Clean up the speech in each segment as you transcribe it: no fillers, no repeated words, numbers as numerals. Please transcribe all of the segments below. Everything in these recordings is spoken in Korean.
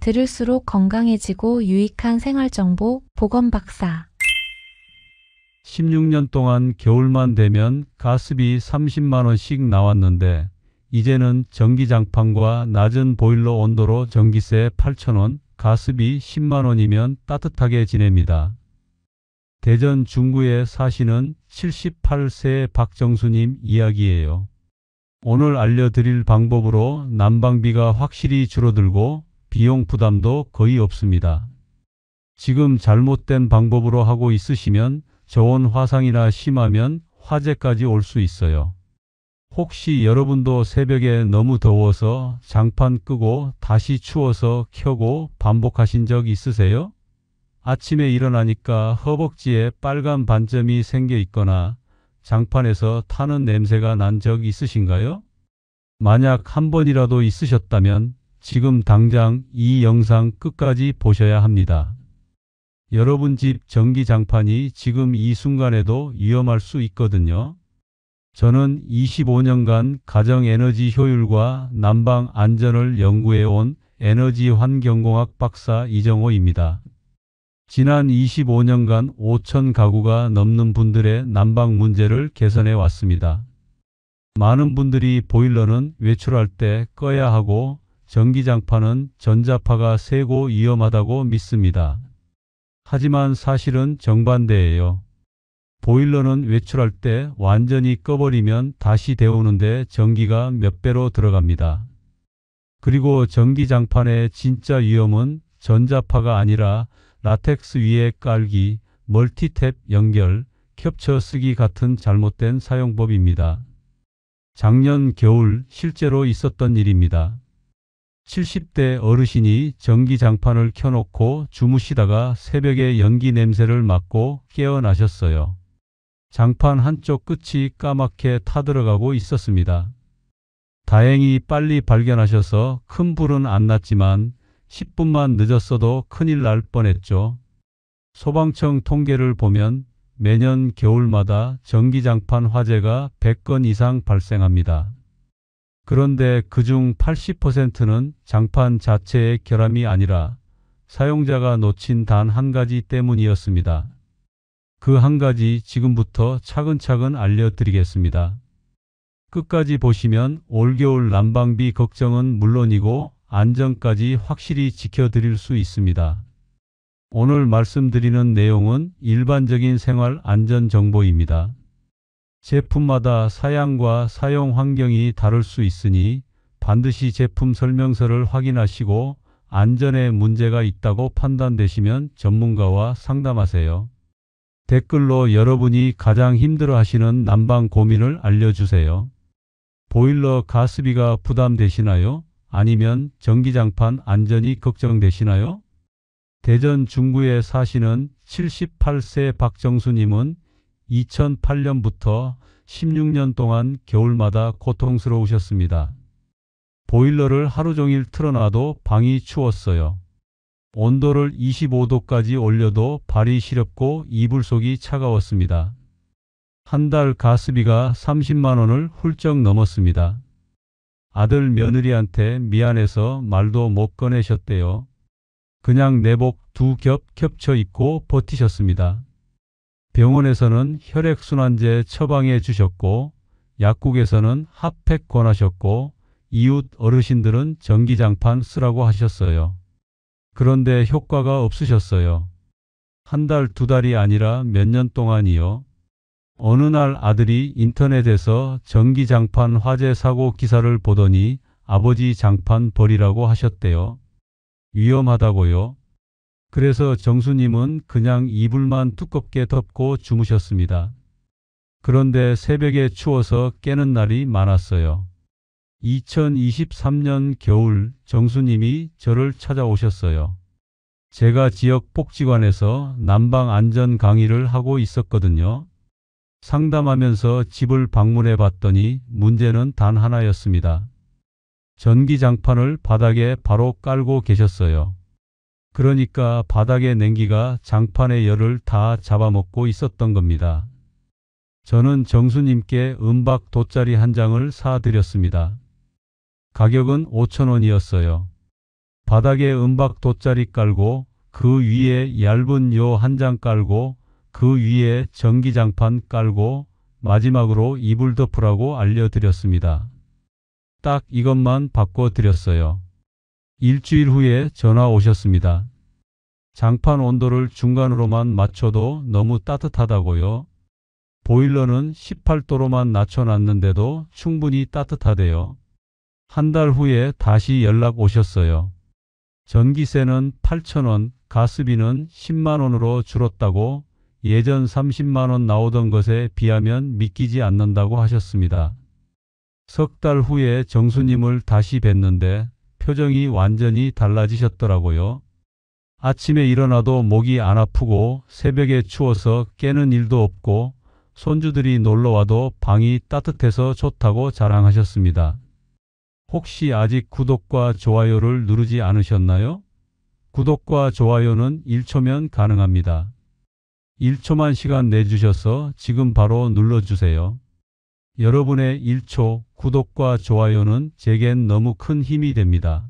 들을수록 건강해지고 유익한 생활정보 보건박사. 16년 동안 겨울만 되면 가스비 30만 원씩 나왔는데 이제는 전기장판과 낮은 보일러 온도로 전기세 8,000원, 가스비 10만 원이면 따뜻하게 지냅니다. 대전 중구에 사시는 78세 박정수님 이야기예요. 오늘 알려드릴 방법으로 난방비가 확실히 줄어들고 비용 부담도 거의 없습니다. 지금 잘못된 방법으로 하고 있으시면 저온 화상이나 심하면 화재까지 올 수 있어요. 혹시 여러분도 새벽에 너무 더워서 장판 끄고 다시 추워서 켜고 반복하신 적 있으세요? 아침에 일어나니까 허벅지에 빨간 반점이 생겨 있거나 장판에서 타는 냄새가 난 적 있으신가요? 만약 한 번이라도 있으셨다면 지금 당장 이 영상 끝까지 보셔야 합니다. 여러분 집 전기장판이 지금 이 순간에도 위험할 수 있거든요. 저는 25년간 가정에너지 효율과 난방 안전을 연구해온 에너지환경공학 박사 이정호입니다. 지난 25년간 5천 가구가 넘는 분들의 난방 문제를 개선해 왔습니다. 많은 분들이 보일러는 외출할 때 꺼야 하고 전기장판은 전자파가 세고 위험하다고 믿습니다. 하지만 사실은 정반대예요. 보일러는 외출할 때 완전히 꺼버리면 다시 데우는데 전기가 몇 배로 들어갑니다. 그리고 전기장판의 진짜 위험은 전자파가 아니라 라텍스 위에 깔기, 멀티탭 연결, 겹쳐 쓰기 같은 잘못된 사용법입니다. 작년 겨울 실제로 있었던 일입니다. 70대 어르신이 전기장판을 켜놓고 주무시다가 새벽에 연기 냄새를 맡고 깨어나셨어요. 장판 한쪽 끝이 까맣게 타들어가고 있었습니다. 다행히 빨리 발견하셔서 큰 불은 안 났지만 10분만 늦었어도 큰일 날 뻔했죠. 소방청 통계를 보면 매년 겨울마다 전기장판 화재가 100건 이상 발생합니다. 그런데 그중 80%는 장판 자체의 결함이 아니라 사용자가 놓친 단 한 가지 때문이었습니다. 그 한 가지 지금부터 차근차근 알려드리겠습니다. 끝까지 보시면 올겨울 난방비 걱정은 물론이고 안전까지 확실히 지켜드릴 수 있습니다. 오늘 말씀드리는 내용은 일반적인 생활 안전 정보입니다. 제품마다 사양과 사용 환경이 다를 수 있으니 반드시 제품 설명서를 확인하시고 안전에 문제가 있다고 판단되시면 전문가와 상담하세요. 댓글로 여러분이 가장 힘들어하시는 난방 고민을 알려주세요. 보일러 가스비가 부담되시나요? 아니면 전기장판 안전이 걱정되시나요? 대전 중구에 사시는 78세 박정수님은 2008년부터 16년 동안 겨울마다 고통스러우셨습니다. 보일러를 하루 종일 틀어놔도 방이 추웠어요. 온도를 25도까지 올려도 발이 시렵고 이불 속이 차가웠습니다. 한 달 가스비가 30만 원을 훌쩍 넘었습니다. 아들 며느리한테 미안해서 말도 못 꺼내셨대요. 그냥 내복 2겹 겹쳐 입고 버티셨습니다. 병원에서는 혈액순환제 처방해 주셨고 약국에서는 핫팩 권하셨고 이웃 어르신들은 전기장판 쓰라고 하셨어요. 그런데 효과가 없으셨어요. 한 달, 2달이 아니라 몇 년 동안이요. 어느 날 아들이 인터넷에서 전기장판 화재 사고 기사를 보더니 아버지 장판 버리라고 하셨대요. 위험하다고요. 그래서 정수님은 그냥 이불만 두껍게 덮고 주무셨습니다. 그런데 새벽에 추워서 깨는 날이 많았어요. 2023년 겨울 정수님이 저를 찾아오셨어요. 제가 지역 복지관에서 난방 안전 강의를 하고 있었거든요. 상담하면서 집을 방문해 봤더니 문제는 단 하나였습니다. 전기장판을 바닥에 바로 깔고 계셨어요. 그러니까 바닥의 냉기가 장판의 열을 다 잡아먹고 있었던 겁니다. 저는 정수님께 은박 돗자리 한 장을 사드렸습니다. 가격은 5,000원이었어요. 바닥에 은박 돗자리 깔고 그 위에 얇은 요 한 장 깔고 그 위에 전기장판 깔고 마지막으로 이불 덮으라고 알려드렸습니다. 딱 이것만 바꿔드렸어요. 일주일 후에 전화 오셨습니다. 장판 온도를 중간으로만 맞춰도 너무 따뜻하다고요. 보일러는 18도로만 낮춰놨는데도 충분히 따뜻하대요. 한 달 후에 다시 연락 오셨어요. 전기세는 8,000원, 가스비는 10만 원으로 줄었다고 예전 30만 원 나오던 것에 비하면 믿기지 않는다고 하셨습니다. 석 달 후에 정수님을 다시 뵀는데 표정이 완전히 달라지셨더라고요. 아침에 일어나도 목이 안 아프고 새벽에 추워서 깨는 일도 없고 손주들이 놀러와도 방이 따뜻해서 좋다고 자랑하셨습니다. 혹시 아직 구독과 좋아요를 누르지 않으셨나요? 구독과 좋아요는 1초면 가능합니다. 1초만 시간 내주셔서 지금 바로 눌러주세요. 여러분의 1초 구독과 좋아요는 제겐 너무 큰 힘이 됩니다.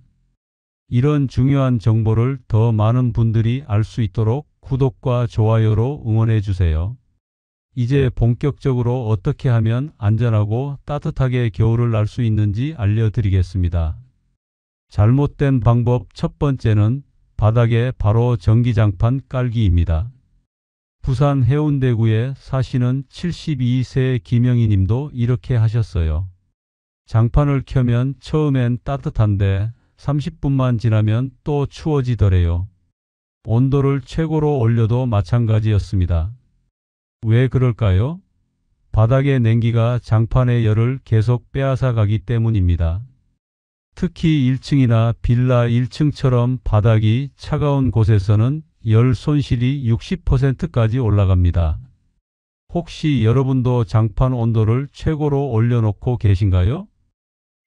이런 중요한 정보를 더 많은 분들이 알 수 있도록 구독과 좋아요로 응원해 주세요. 이제 본격적으로 어떻게 하면 안전하고 따뜻하게 겨울을 날 수 있는지 알려드리겠습니다. 잘못된 방법 첫 번째는 바닥에 바로 전기장판 깔기입니다. 부산 해운대구에 사시는 72세 김영희 님도 이렇게 하셨어요. 장판을 켜면 처음엔 따뜻한데 30분만 지나면 또 추워지더래요. 온도를 최고로 올려도 마찬가지였습니다. 왜 그럴까요? 바닥의 냉기가 장판의 열을 계속 빼앗아 가기 때문입니다. 특히 1층이나 빌라 1층처럼 바닥이 차가운 곳에서는 열 손실이 60%까지 올라갑니다. 혹시 여러분도 장판 온도를 최고로 올려놓고 계신가요?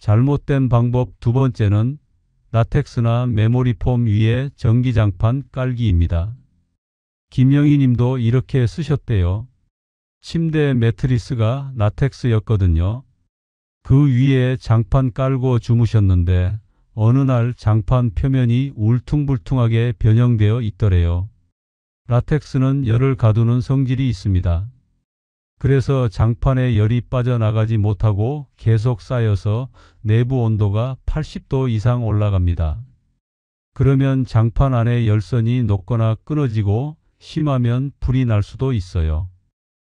잘못된 방법 두 번째는 라텍스나 메모리폼 위에 전기장판 깔기입니다. 김영희 님도 이렇게 쓰셨대요. 침대 매트리스가 라텍스였거든요. 그 위에 장판 깔고 주무셨는데 어느 날 장판 표면이 울퉁불퉁하게 변형되어 있더래요. 라텍스는 열을 가두는 성질이 있습니다. 그래서 장판에 열이 빠져나가지 못하고 계속 쌓여서 내부 온도가 80도 이상 올라갑니다. 그러면 장판 안에 열선이 녹거나 끊어지고 심하면 불이 날 수도 있어요.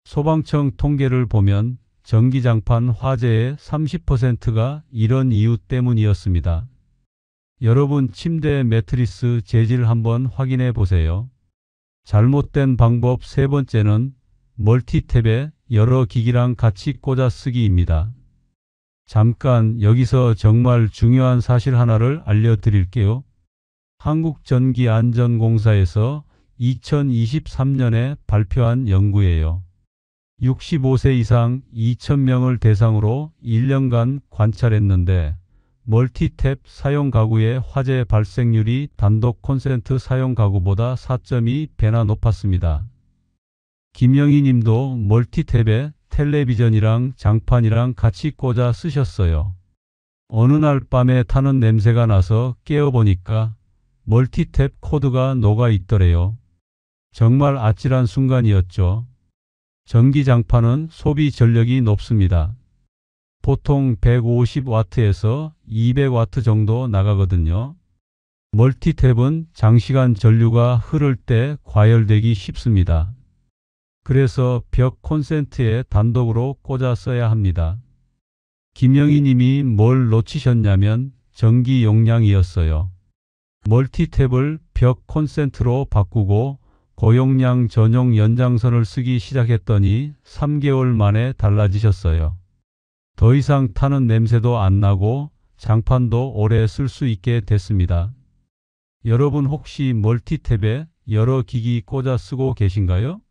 소방청 통계를 보면 전기장판 화재의 30%가 이런 이유 때문이었습니다. 여러분 침대 매트리스 재질 한번 확인해 보세요. 잘못된 방법 세 번째는 멀티탭에 여러 기기랑 같이 꽂아 쓰기입니다. 잠깐 여기서 정말 중요한 사실 하나를 알려드릴게요. 한국전기안전공사에서 2023년에 발표한 연구예요. 65세 이상 2,000명을 대상으로 1년간 관찰했는데 멀티탭 사용 가구의 화재 발생률이 단독 콘센트 사용 가구보다 4.2배나 높았습니다. 김영희 님도 멀티탭에 텔레비전이랑 장판이랑 같이 꽂아 쓰셨어요. 어느 날 밤에 타는 냄새가 나서 깨어보니까 멀티탭 코드가 녹아 있더래요. 정말 아찔한 순간이었죠. 전기장판은 소비 전력이 높습니다. 보통 150W에서 200W 정도 나가거든요. 멀티탭은 장시간 전류가 흐를 때 과열되기 쉽습니다. 그래서 벽 콘센트에 단독으로 꽂아 써야 합니다. 김영희 님이 뭘 놓치셨냐면 전기 용량이었어요. 멀티탭을 벽 콘센트로 바꾸고 고용량 전용 연장선을 쓰기 시작했더니 3개월 만에 달라지셨어요. 더 이상 타는 냄새도 안 나고 장판도 오래 쓸 수 있게 됐습니다. 여러분 혹시 멀티탭에 여러 기기 꽂아 쓰고 계신가요?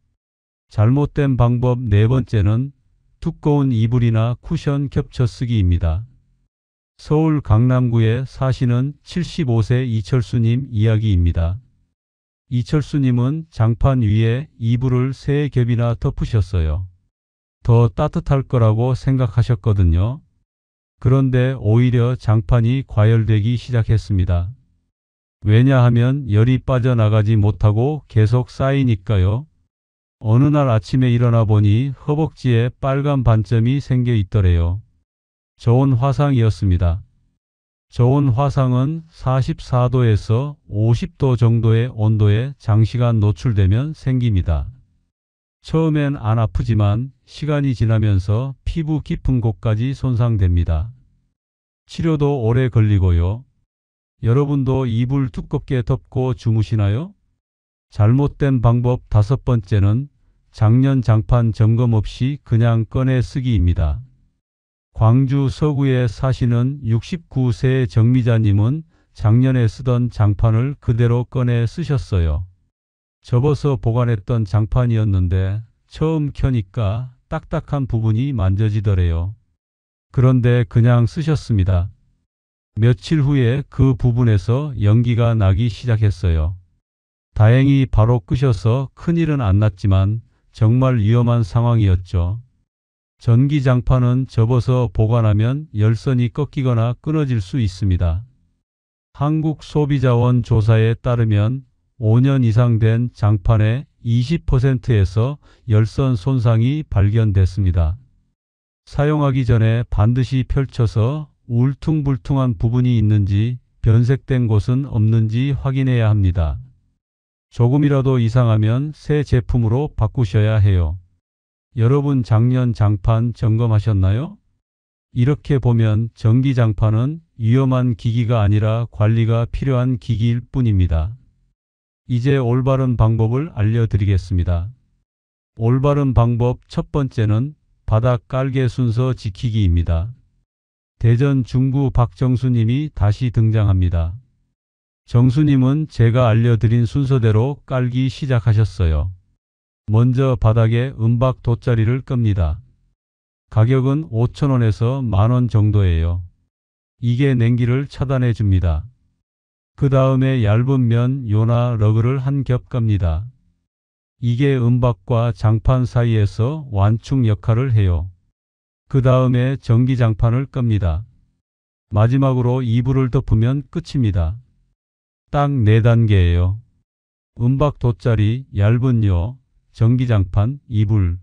잘못된 방법 네 번째는 두꺼운 이불이나 쿠션 겹쳐 쓰기입니다. 서울 강남구에 사시는 75세 이철수님 이야기입니다. 이철수님은 장판 위에 이불을 3겹이나 덮으셨어요. 더 따뜻할 거라고 생각하셨거든요. 그런데 오히려 장판이 과열되기 시작했습니다. 왜냐하면 열이 빠져나가지 못하고 계속 쌓이니까요. 어느 날 아침에 일어나 보니 허벅지에 빨간 반점이 생겨 있더래요. 저온 화상이었습니다. 저온 화상은 44도에서 50도 정도의 온도에 장시간 노출되면 생깁니다. 처음엔 안 아프지만 시간이 지나면서 피부 깊은 곳까지 손상됩니다. 치료도 오래 걸리고요. 여러분도 이불 두껍게 덮고 주무시나요? 잘못된 방법 5번째는 작년 장판 점검 없이 그냥 꺼내 쓰기입니다. 광주 서구에 사시는 69세 정미자님은 작년에 쓰던 장판을 그대로 꺼내 쓰셨어요. 접어서 보관했던 장판이었는데 처음 켜니까 딱딱한 부분이 만져지더래요. 그런데 그냥 쓰셨습니다. 며칠 후에 그 부분에서 연기가 나기 시작했어요. 다행히 바로 끄셔서 큰일은 안 났지만 정말 위험한 상황이었죠. 전기장판은 접어서 보관하면 열선이 꺾이거나 끊어질 수 있습니다. 한국소비자원 조사에 따르면 5년 이상 된 장판의 20%에서 열선 손상이 발견됐습니다. 사용하기 전에 반드시 펼쳐서 울퉁불퉁한 부분이 있는지 변색된 곳은 없는지 확인해야 합니다. 조금이라도 이상하면 새 제품으로 바꾸셔야 해요. 여러분 작년 장판 점검하셨나요? 이렇게 보면 전기장판은 위험한 기기가 아니라 관리가 필요한 기기일 뿐입니다. 이제 올바른 방법을 알려드리겠습니다. 올바른 방법 첫 번째는 바닥 깔개 순서 지키기입니다. 대전 중구 박정수님이 다시 등장합니다. 정수님은 제가 알려드린 순서대로 깔기 시작하셨어요. 먼저 바닥에 은박 돗자리를 끕니다. 가격은 5,000원에서 만원 정도예요. 이게 냉기를 차단해 줍니다. 그 다음에 얇은 면 요나 러그를 한 겹 깝니다. 이게 은박과 장판 사이에서 완충 역할을 해요. 그 다음에 전기장판을 끕니다. 마지막으로 이불을 덮으면 끝입니다. 딱 4단계예요. 은박 돗자리, 얇은 요, 전기장판, 이불.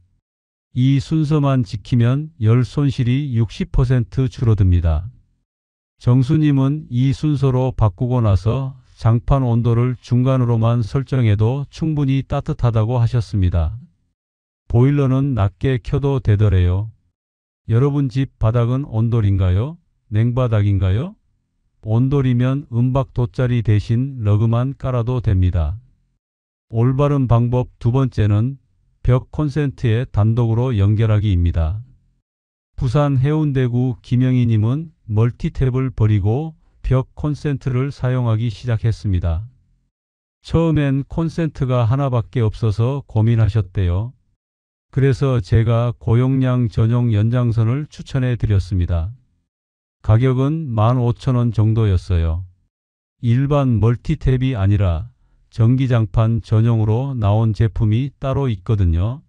이 순서만 지키면 열 손실이 60% 줄어듭니다. 정수님은 이 순서로 바꾸고 나서 장판 온도를 중간으로만 설정해도 충분히 따뜻하다고 하셨습니다. 보일러는 낮게 켜도 되더래요. 여러분 집 바닥은 온돌인가요? 냉바닥인가요? 온돌이면 은박 돗자리 대신 러그만 깔아도 됩니다. 올바른 방법 두 번째는 벽 콘센트에 단독으로 연결하기입니다. 부산 해운대구 김영희님은 멀티탭을 버리고 벽 콘센트를 사용하기 시작했습니다. 처음엔 콘센트가 하나밖에 없어서 고민하셨대요. 그래서 제가 고용량 전용 연장선을 추천해 드렸습니다. 가격은 15,000원 정도였어요. 일반 멀티탭이 아니라 전기장판 전용으로 나온 제품이 따로 있거든요.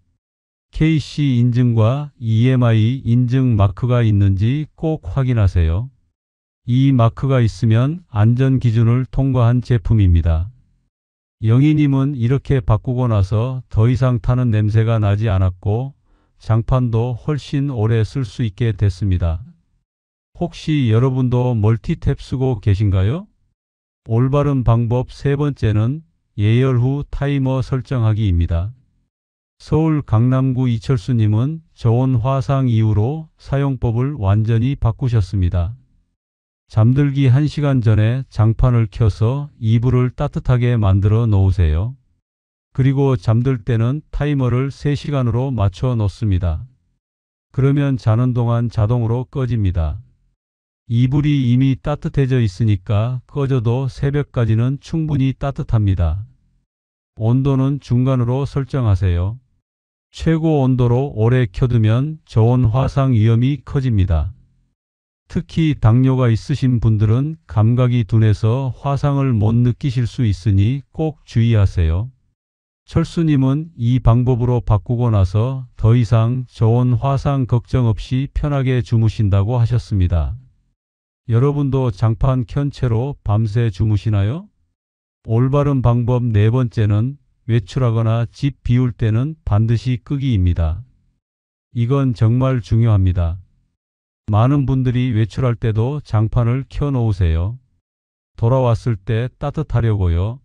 KC 인증과 EMI 인증 마크가 있는지 꼭 확인하세요. 이 마크가 있으면 안전 기준을 통과한 제품입니다. 영희님은 이렇게 바꾸고 나서 더 이상 타는 냄새가 나지 않았고 장판도 훨씬 오래 쓸 수 있게 됐습니다. 혹시 여러분도 멀티탭 쓰고 계신가요? 올바른 방법 세 번째는 예열 후 타이머 설정하기입니다. 서울 강남구 이철수님은 저온 화상 이후로 사용법을 완전히 바꾸셨습니다. 잠들기 1시간 전에 장판을 켜서 이불을 따뜻하게 만들어 놓으세요. 그리고 잠들 때는 타이머를 3시간으로 맞춰 놓습니다. 그러면 자는 동안 자동으로 꺼집니다. 이불이 이미 따뜻해져 있으니까 꺼져도 새벽까지는 충분히 따뜻합니다. 온도는 중간으로 설정하세요. 최고 온도로 오래 켜두면 저온 화상 위험이 커집니다. 특히 당뇨가 있으신 분들은 감각이 둔해서 화상을 못 느끼실 수 있으니 꼭 주의하세요. 철수님은 이 방법으로 바꾸고 나서 더 이상 저온 화상 걱정 없이 편하게 주무신다고 하셨습니다. 여러분도 장판 켠 채로 밤새 주무시나요? 올바른 방법 네 번째는 외출하거나 집 비울 때는 반드시 끄기입니다. 이건 정말 중요합니다. 많은 분들이 외출할 때도 장판을 켜놓으세요. 돌아왔을 때 따뜻하려고요.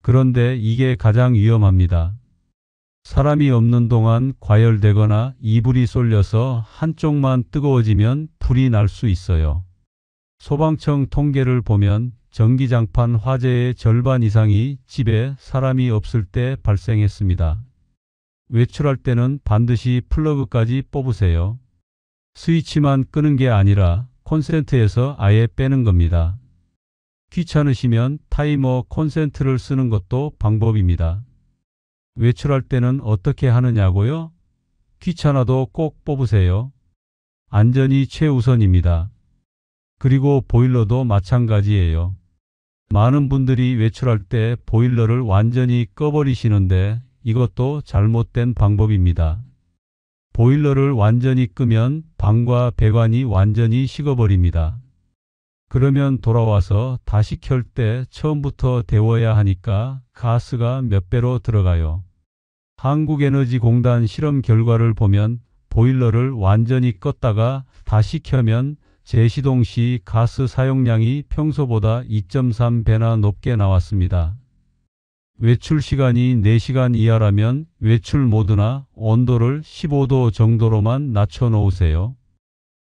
그런데 이게 가장 위험합니다. 사람이 없는 동안 과열되거나 이불이 쏠려서 한쪽만 뜨거워지면 불이 날 수 있어요. 소방청 통계를 보면 전기장판 화재의 절반 이상이 집에 사람이 없을 때 발생했습니다. 외출할 때는 반드시 플러그까지 뽑으세요. 스위치만 끄는 게 아니라 콘센트에서 아예 빼는 겁니다. 귀찮으시면 타이머 콘센트를 쓰는 것도 방법입니다. 외출할 때는 어떻게 하느냐고요? 귀찮아도 꼭 뽑으세요. 안전이 최우선입니다. 그리고 보일러도 마찬가지예요. 많은 분들이 외출할 때 보일러를 완전히 꺼버리시는데 이것도 잘못된 방법입니다. 보일러를 완전히 끄면 방과 배관이 완전히 식어버립니다. 그러면 돌아와서 다시 켤 때 처음부터 데워야 하니까 가스가 몇 배로 들어가요. 한국에너지공단 실험 결과를 보면 보일러를 완전히 껐다가 다시 켜면 재시동 시 가스 사용량이 평소보다 2.3배나 높게 나왔습니다. 외출 시간이 4시간 이하라면 외출 모드나 온도를 15도 정도로만 낮춰 놓으세요.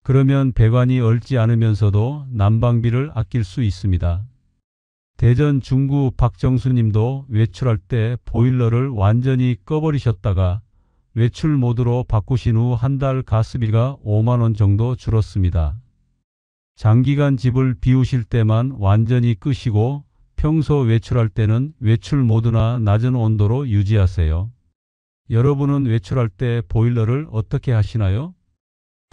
그러면 배관이 얼지 않으면서도 난방비를 아낄 수 있습니다. 대전 중구 박정수님도 외출할 때 보일러를 완전히 꺼버리셨다가 외출 모드로 바꾸신 후 한 달 가스비가 5만 원 정도 줄었습니다. 장기간 집을 비우실 때만 완전히 끄시고 평소 외출할 때는 외출 모드나 낮은 온도로 유지하세요. 여러분은 외출할 때 보일러를 어떻게 하시나요?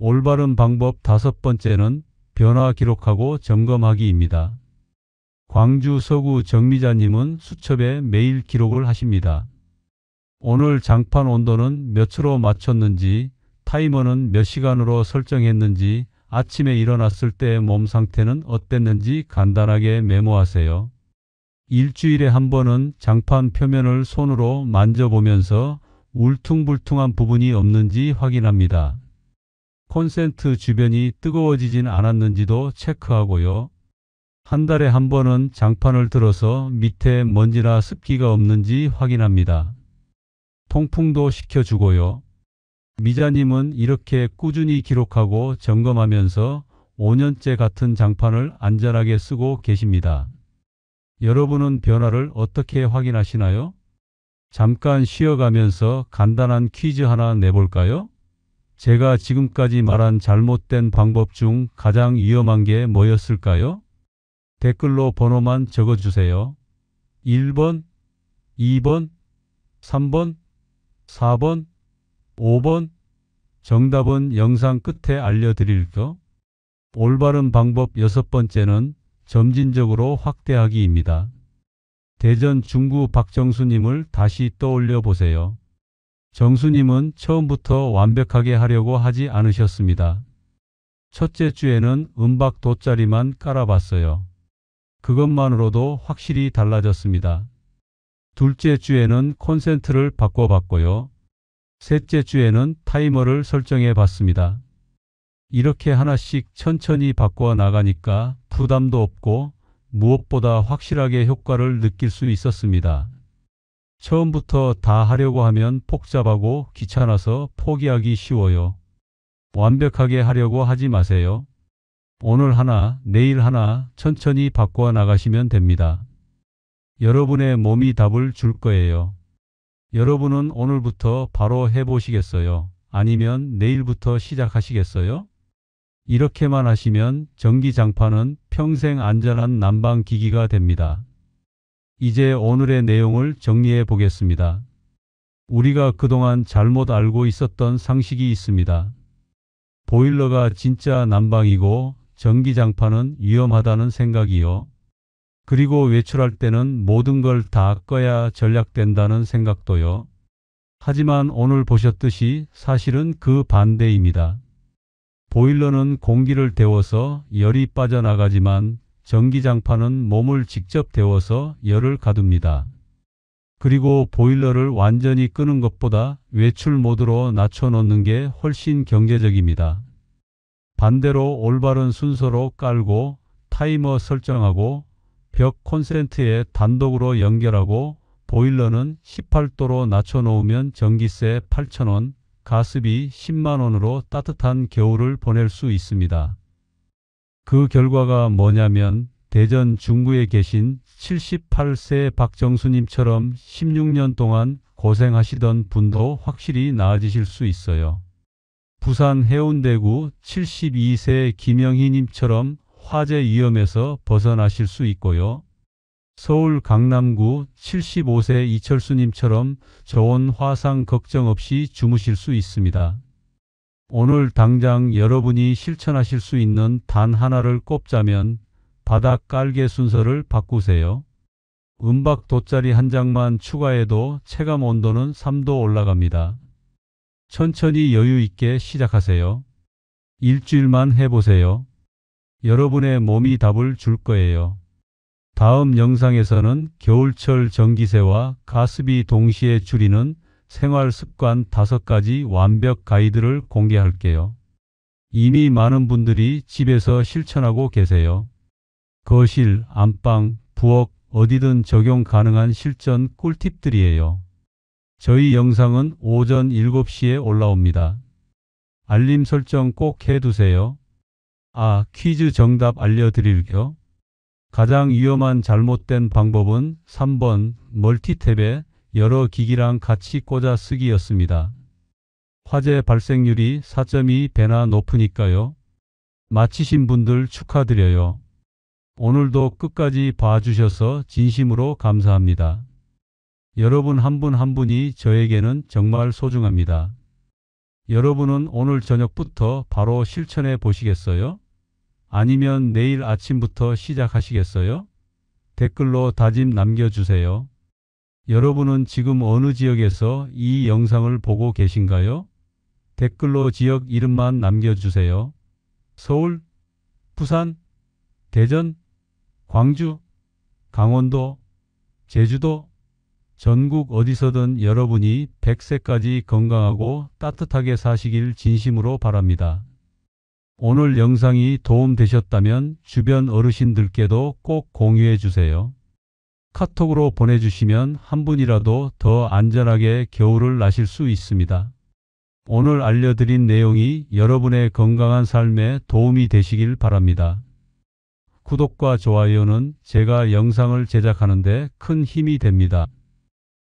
올바른 방법 다섯 번째는 변화 기록하고 점검하기입니다. 광주 서구 정미자님은 수첩에 매일 기록을 하십니다. 오늘 장판 온도는 몇으로 맞췄는지, 타이머는 몇 시간으로 설정했는지, 아침에 일어났을 때 몸 상태는 어땠는지 간단하게 메모하세요. 일주일에 한 번은 장판 표면을 손으로 만져보면서 울퉁불퉁한 부분이 없는지 확인합니다. 콘센트 주변이 뜨거워지진 않았는지도 체크하고요. 한 달에 한 번은 장판을 들어서 밑에 먼지나 습기가 없는지 확인합니다. 통풍도 시켜주고요. 미자님은 이렇게 꾸준히 기록하고 점검하면서 5년째 같은 장판을 안전하게 쓰고 계십니다. 여러분은 변화를 어떻게 확인하시나요? 잠깐 쉬어가면서 간단한 퀴즈 하나 내볼까요? 제가 지금까지 말한 잘못된 방법 중 가장 위험한 게 뭐였을까요? 댓글로 번호만 적어주세요. 1번, 2번, 3번, 4번, 5번. 정답은 영상 끝에 알려드릴게요. 올바른 방법 여섯 번째는 점진적으로 확대하기입니다. 대전 중구 박정수님을 다시 떠올려 보세요. 정수님은 처음부터 완벽하게 하려고 하지 않으셨습니다. 첫째 주에는 은박 돗자리만 깔아봤어요. 그것만으로도 확실히 달라졌습니다. 둘째 주에는 콘센트를 바꿔봤고요. 셋째 주에는 타이머를 설정해 봤습니다. 이렇게 하나씩 천천히 바꿔 나가니까 부담도 없고 무엇보다 확실하게 효과를 느낄 수 있었습니다. 처음부터 다 하려고 하면 복잡하고 귀찮아서 포기하기 쉬워요. 완벽하게 하려고 하지 마세요. 오늘 하나, 내일 하나 천천히 바꿔 나가시면 됩니다. 여러분의 몸이 답을 줄 거예요. 여러분은 오늘부터 바로 해보시겠어요? 아니면 내일부터 시작하시겠어요? 이렇게만 하시면 전기장판은 평생 안전한 난방기기가 됩니다. 이제 오늘의 내용을 정리해 보겠습니다. 우리가 그동안 잘못 알고 있었던 상식이 있습니다. 보일러가 진짜 난방이고 전기장판은 위험하다는 생각이요. 그리고 외출할 때는 모든 걸 다 꺼야 전략된다는 생각도요. 하지만 오늘 보셨듯이 사실은 그 반대입니다. 보일러는 공기를 데워서 열이 빠져나가지만 전기장판은 몸을 직접 데워서 열을 가둡니다. 그리고 보일러를 완전히 끄는 것보다 외출 모드로 낮춰놓는 게 훨씬 경제적입니다. 반대로 올바른 순서로 깔고 타이머 설정하고 벽 콘센트에 단독으로 연결하고 보일러는 18도로 낮춰놓으면 전기세 8,000원, 가스비 10만 원으로 따뜻한 겨울을 보낼 수 있습니다. 그 결과가 뭐냐면 대전 중구에 계신 78세 박정수님처럼 16년 동안 고생하시던 분도 확실히 나아지실 수 있어요. 부산 해운대구 72세 김영희님처럼 화재 위험에서 벗어나실 수 있고요. 서울 강남구 75세 이철수님처럼 저온 화상 걱정 없이 주무실 수 있습니다. 오늘 당장 여러분이 실천하실 수 있는 단 하나를 꼽자면 바닥 깔개 순서를 바꾸세요. 은박 돗자리 한 장만 추가해도 체감 온도는 3도 올라갑니다. 천천히 여유 있게 시작하세요. 일주일만 해보세요. 여러분의 몸이 답을 줄 거예요. 다음 영상에서는 겨울철 전기세와 가스비 동시에 줄이는 생활 습관 5가지 완벽 가이드를 공개할게요. 이미 많은 분들이 집에서 실천하고 계세요. 거실, 안방, 부엌 어디든 적용 가능한 실전 꿀팁들이에요. 저희 영상은 오전 7시에 올라옵니다. 알림 설정 꼭 해두세요. 퀴즈 정답 알려드릴게요. 가장 위험한 잘못된 방법은 3번 멀티탭에 여러 기기랑 같이 꽂아 쓰기였습니다. 화재 발생률이 4.2배나 높으니까요. 마치신 분들 축하드려요. 오늘도 끝까지 봐주셔서 진심으로 감사합니다. 여러분 한 분 한 분이 저에게는 정말 소중합니다. 여러분은 오늘 저녁부터 바로 실천해 보시겠어요? 아니면 내일 아침부터 시작하시겠어요? 댓글로 다짐 남겨주세요. 여러분은 지금 어느 지역에서 이 영상을 보고 계신가요? 댓글로 지역 이름만 남겨주세요. 서울, 부산, 대전, 광주, 강원도, 제주도, 전국 어디서든 여러분이 100세까지 건강하고 따뜻하게 사시길 진심으로 바랍니다. 오늘 영상이 도움되셨다면 주변 어르신들께도 꼭 공유해 주세요. 카톡으로 보내주시면 한 분이라도 더 안전하게 겨울을 나실 수 있습니다. 오늘 알려드린 내용이 여러분의 건강한 삶에 도움이 되시길 바랍니다. 구독과 좋아요는 제가 영상을 제작하는 데 큰 힘이 됩니다.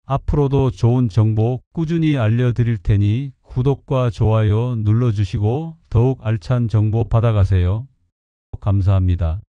앞으로도 좋은 정보 꾸준히 알려드릴 테니 구독과 좋아요 눌러주시고 더욱 알찬 정보 받아가세요. 감사합니다.